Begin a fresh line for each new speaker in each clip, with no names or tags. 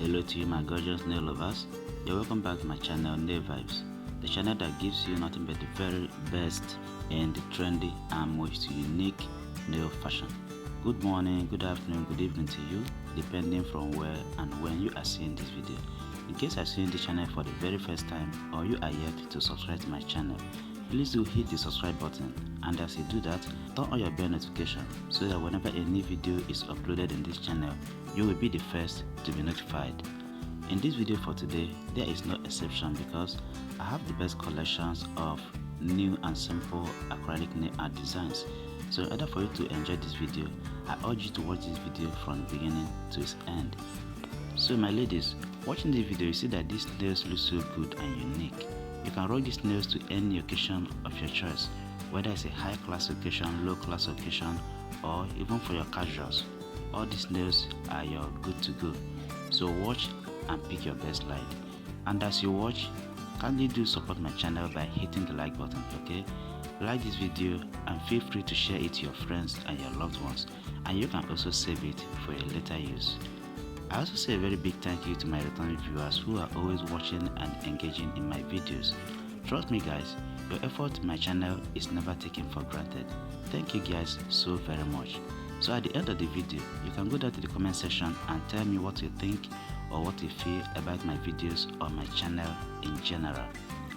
Hello to you my gorgeous nail lovers. You're welcome back to my channel Nail Vibes, the channel that gives you nothing but the very best and the trendy and most unique nail fashion. Good morning, good afternoon, good evening to you, depending from where and when you are seeing this video. In case you're seeing this channel for the very first time or you are yet to subscribe to my channel, please do hit the subscribe button, and as you do that, turn on your bell notification so that whenever a new video is uploaded in this channel, you will be the first to be notified. In this video for today, there is no exception because I have the best collections of new and simple acrylic nail art designs. So in order for you to enjoy this video, I urge you to watch this video from the beginning to its end. So my ladies, watching this video, you see that these nails look so good and unique. You can rock these nails to any occasion of your choice, whether it's a high class occasion, low class occasion, or even for your casuals. All these nails are your good to go. So watch and pick your best like. And as you watch, kindly do support my channel by hitting the like button, okay? Like this video and feel free to share it to your friends and your loved ones, and you can also save it for a later use. I also say a very big thank you to my returning viewers who are always watching and engaging in my videos. Trust me guys, your effort in my channel is never taken for granted. Thank you guys so very much. So at the end of the video, you can go down to the comment section and tell me what you think or what you feel about my videos or my channel in general.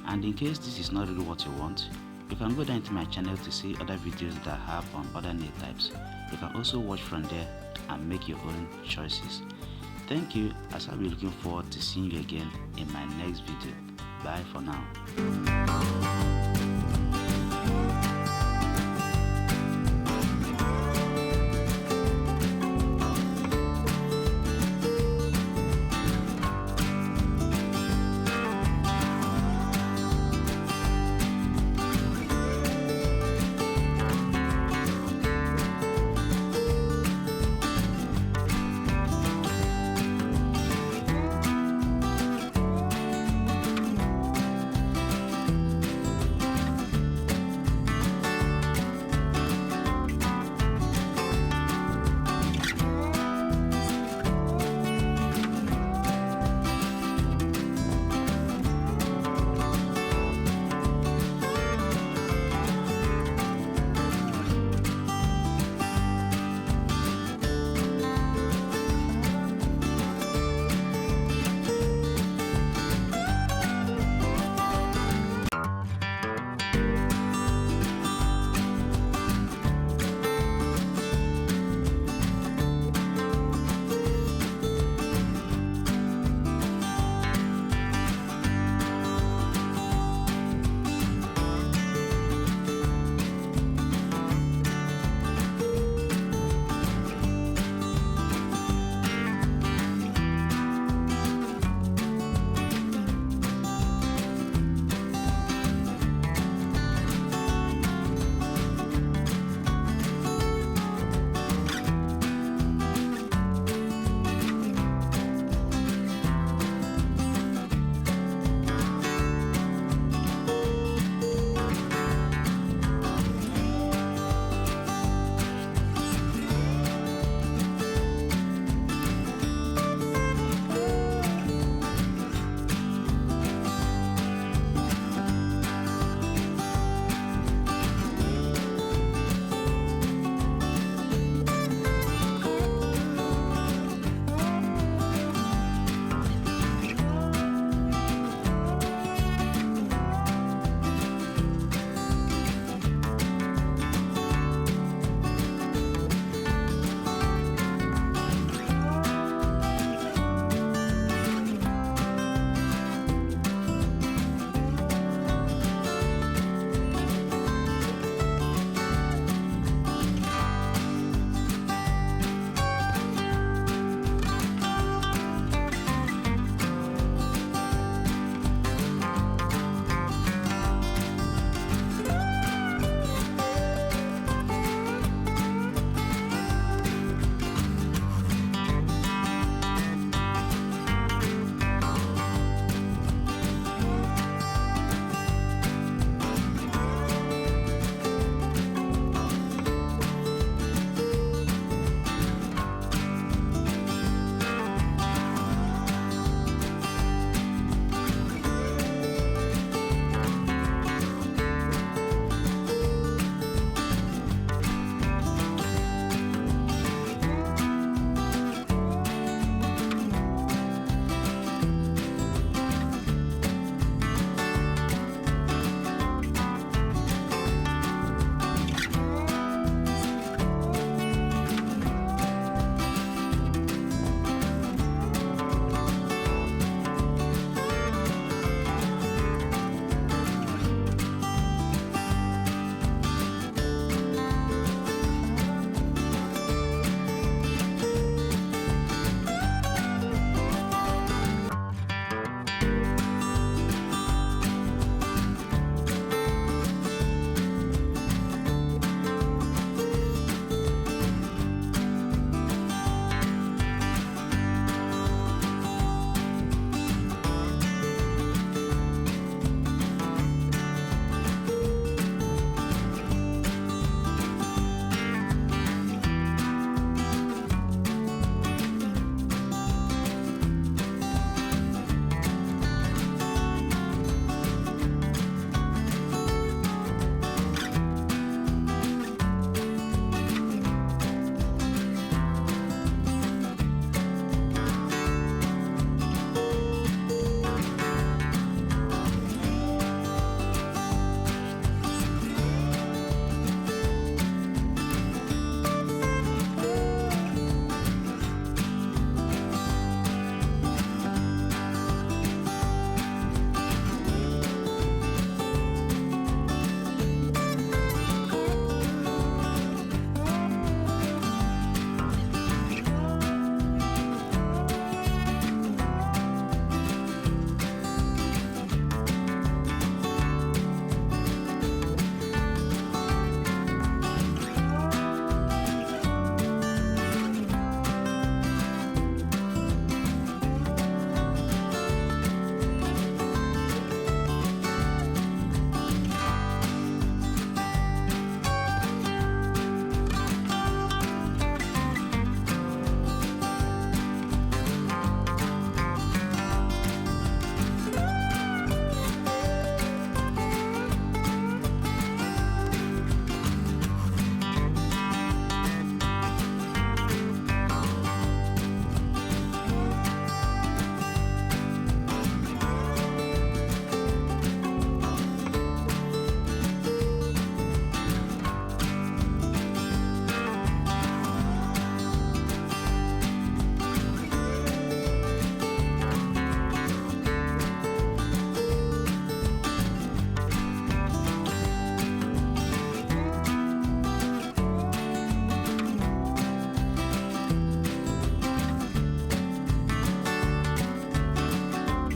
And in case this is not really what you want, you can go down to my channel to see other videos that I have on other nail types. You can also watch from there and make your own choices. Thank you, as I'll be looking forward to seeing you again in my next video. Bye for now.